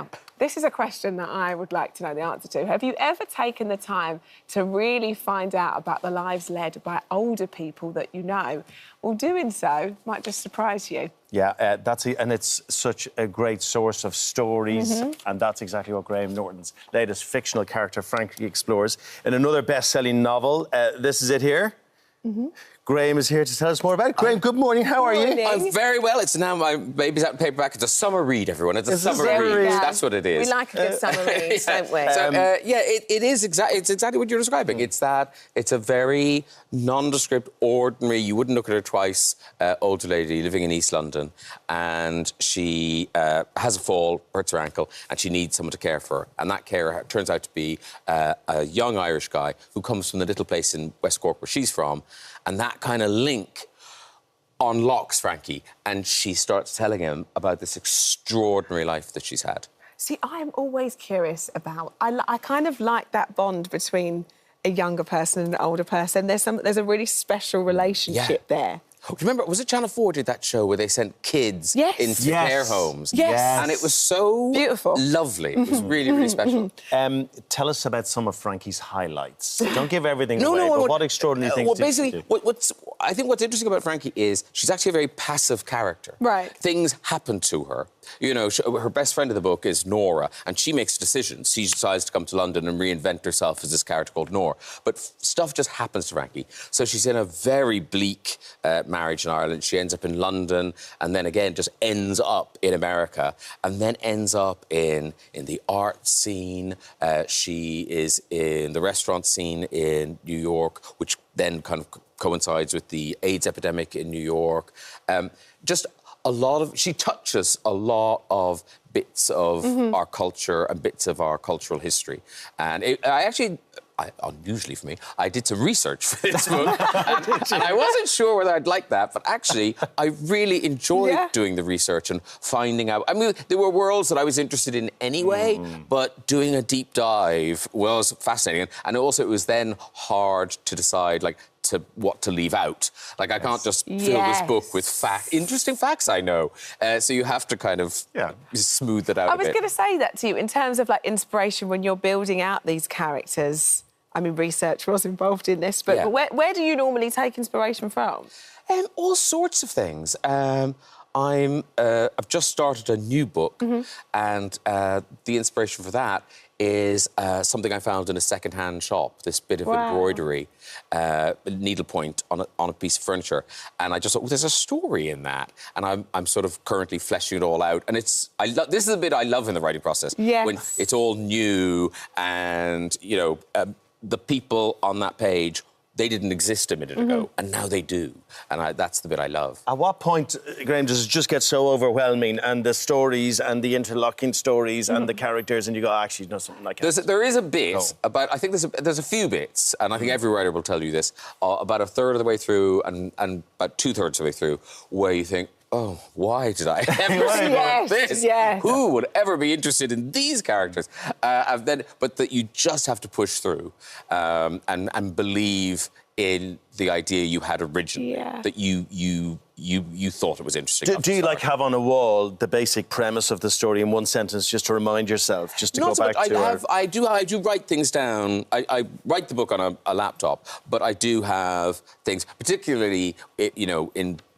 Now, this is a question that I would like to know the answer to. Have you ever taken the time to really find out about the lives led by older people that you know? Well, doing so might just surprise you. Yeah, and it's such a great source of stories, and that's exactly what Graham Norton's latest fictional character, Frankie, explores. In another best-selling novel, this is it here. Graham is here to tell us more about it. Graham, good morning. How are you? I'm very well. It's now my baby's out in paperback. It's a summer read, everyone. It's a summer read. That's what it is. We like a good summer read, don't we? So, it is it's exactly what you're describing. It's that it's a very nondescript, ordinary, you wouldn't look at her twice, older lady living in East London, and she has a fall, hurts her ankle, and she needs someone to care for her. And that carer turns out to be a young Irish guy who comes from the little place in West Cork where she's from, and that kind of link unlocks Frankie, and she starts telling him about this extraordinary life that she's had. See, I am always curious about... I kind of like that bond between a younger person and an older person. There's a really special relationship there. Remember, was it Channel 4 did that show where they sent kids into care homes? Yes. And it was so... beautiful. Lovely. It was really, really special. Tell us about some of Frankie's highlights. Don't give everything away, but what extraordinary things well, did basically, I think what's interesting about Frankie is she's actually a very passive character. Right. Things happen to her. You know, her best friend in the book is Nora, and she makes decisions. She decides to come to London and reinvent herself as this character called Nora. But stuff just happens to Frankie. So she's in a very bleak marriage in Ireland. She ends up in London, and then again just ends up in America, and then ends up in the art scene. She is in the restaurant scene in New York, which then kind of coincides with the AIDS epidemic in New York. She touches a lot of bits of our culture and bits of our cultural history. And unusually for me, I did some research for this book, and I wasn't sure whether I'd like that, but actually, I really enjoyed doing the research and finding out. I mean, there were worlds that I was interested in anyway, but doing a deep dive was fascinating. And also, it was then hard to decide, what to leave out. I can't just fill this book with interesting facts I know. So you have to kind of smooth it out a bit. I was going to say that to you, in terms of, inspiration when you're building out these characters. I mean, research was involved in this, but where do you normally take inspiration from? All sorts of things. I've just started a new book, and the inspiration for that is something I found in a second-hand shop, this bit of embroidery, needlepoint on a piece of furniture. And I just thought, there's a story in that. And I'm sort of currently fleshing it all out. And this is a bit I love in the writing process. Yes. When it's all new and, the people on that page, they didn't exist a minute ago, and now they do. And that's the bit I love. At what point, Graham, does it just get so overwhelming, and the stories and the interlocking stories and the characters, and you go, actually, no, something like that? There is a bit about... I think there's a few bits, and I think every writer will tell you this, about a third of the way through and about two-thirds of the way through, where you think, oh, why did I ever see this? Yes. Who would ever be interested in these characters? But that you just have to push through and believe in the idea you had originally, that you thought it was interesting. Do you have on a wall the basic premise of the story in one sentence, just to remind yourself, just to go back to? I do write things down. I write the book on a laptop, but I do have things, particularly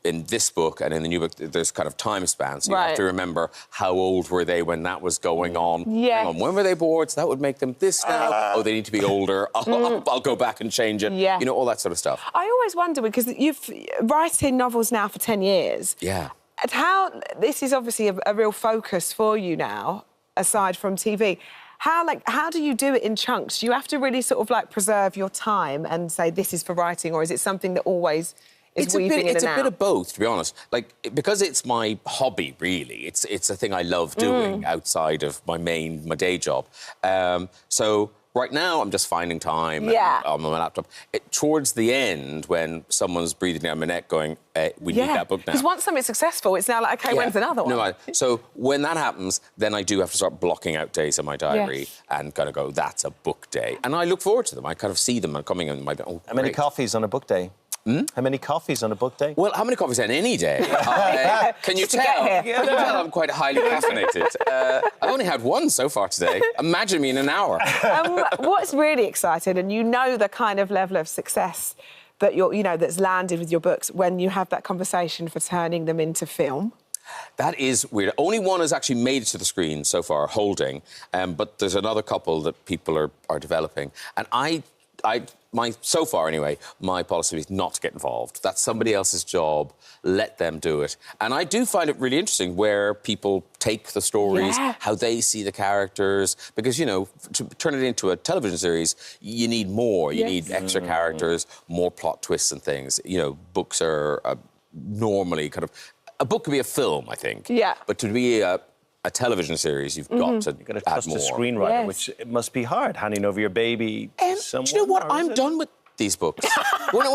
in this book and in the new book, there's kind of time spans. So you have to remember how old were they when that was going on. Yes. When were they bored? So that would make them this now. They need to be older. I'll go back and change it. Yeah. All that sort of stuff. I always wonder, because you've writing novels now for 10 years. Yeah. This is obviously a real focus for you now, aside from TV. How do you do it in chunks? Do you have to really sort of preserve your time and say this is for writing, or is it something that always... It's a bit of both, to be honest. Because it's my hobby, really. It's a thing I love doing outside of my day job. So right now, I'm just finding time on my laptop. Towards the end, when someone's breathing down my neck going, we need that book now. Because once something's successful, it's now OK, when's another one? So when that happens, then I do have to start blocking out days in my diary and kind of go, that's a book day. And I look forward to them. I kind of see them coming and how many coffees on a book day? How many coffees on a book day? Well, how many coffees on any day? Can you To get tell? here. Can you tell I'm quite highly caffeinated? I've only had one so far today. Imagine me in an hour. What's really exciting, and you know the kind of level of success that that's landed with your books when you have that conversation for turning them into film. That is weird. Only one has actually made it to the screen so far, Holding, but there's another couple that people are developing. And so far anyway, my policy is not to get involved. That's somebody else's job. Let them do it. And I do find it really interesting where people take the stories, how they see the characters, because, to turn it into a television series, you need more. You need extra characters, more plot twists and things. Books are normally kind of... A book could be a film, I think. Yeah. But to be a television series, you've got to trust the screenwriter, which it must be hard, handing over your baby to someone. Do you know what? I'm done with these books. when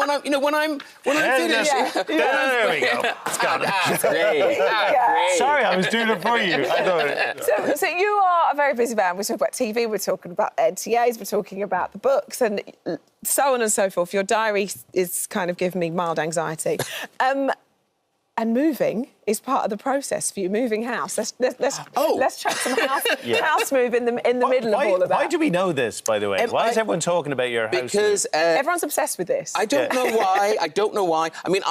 I'm finished. There we go. It's gone. Great. Sorry, I was doing it for you. I thought. So you are a very busy man. We're talking about TV, we're talking about NTAs, we're talking about the books, and so on and so forth. Your diary is kind of giving me mild anxiety. And moving is part of the process for you. Moving house. Let's chuck some house move in the middle of all of that. Why do we know this, by the way? Why is everyone talking about your house? Because everyone's obsessed with this. I don't know why. I don't know why. I mean,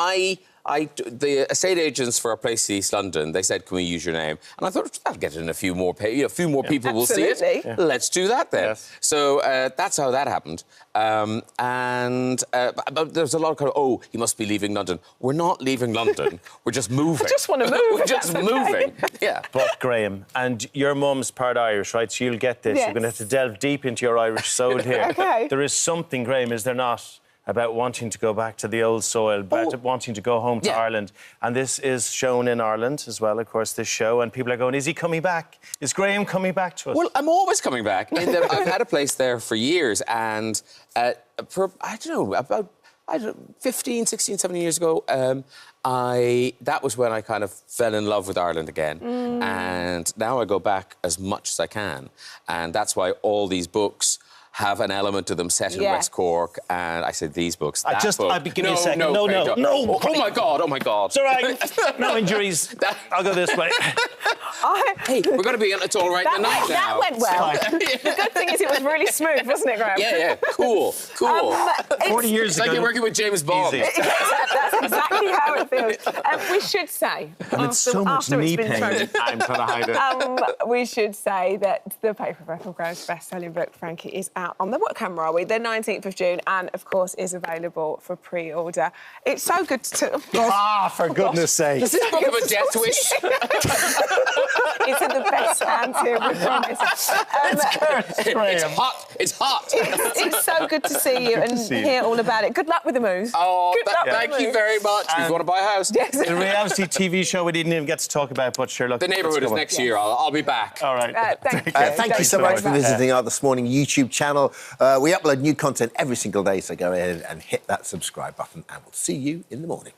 the estate agents for our place in East London, they said, "Can we use your name?" And I thought, "I'll get it in a few more people will see it. Yeah. Let's do that then." Yes. So that's how that happened. But there's a lot of kind of, "Oh, he must be leaving London." We're not leaving London. We're just moving. I just want to move. We're just moving. Yeah. But Graham, and your mum's part Irish, right? So you'll get this. Yes. You're going to have to delve deep into your Irish soul here. Okay. There is something, Graham, is there not, about wanting to go back to the old soil, wanting to go home to Ireland. And this is shown in Ireland as well, of course, this show. And people are going, is he coming back? Is Graham coming back to us? Well, I'm always coming back. I've had a place there for years. And for, about 15, 16, 17 years ago, that was when I kind of fell in love with Ireland again. And now I go back as much as I can. And that's why all these books have an element to them set in West Cork, and I said these books. I'll give me a second. No. Oh my God. It's all right. No injuries. I'll go this way. Hey, we're going to be on It's All Right Tonight now. That went well. The good thing is it was really smooth, wasn't it, Graham? Yeah. Cool. 40 years it's ago. like you're working with James Bond. That's exactly how it feels. We should say, so much knee pain. I'm trying to hide it. We should say that the paperback of Graham's best-selling book, Frankie, is out on what camera are we? The 19th of June, and of course is available for pre-order. It's so good to... for goodness sake. Is this book of a death wish? It's in the best hands here, we promise. It's hot. It's so good to see you and hear all about it. Good luck with the move. Oh, thank you very much. We want to buy a house. Yes. The reality TV show we didn't even get to talk about, but sure, look. The Neighbourhood is next year. I'll be back. All right. Thank you so much for visiting our This Morning YouTube channel. We upload new content every single day, so go ahead and hit that subscribe button, and we'll see you in the morning.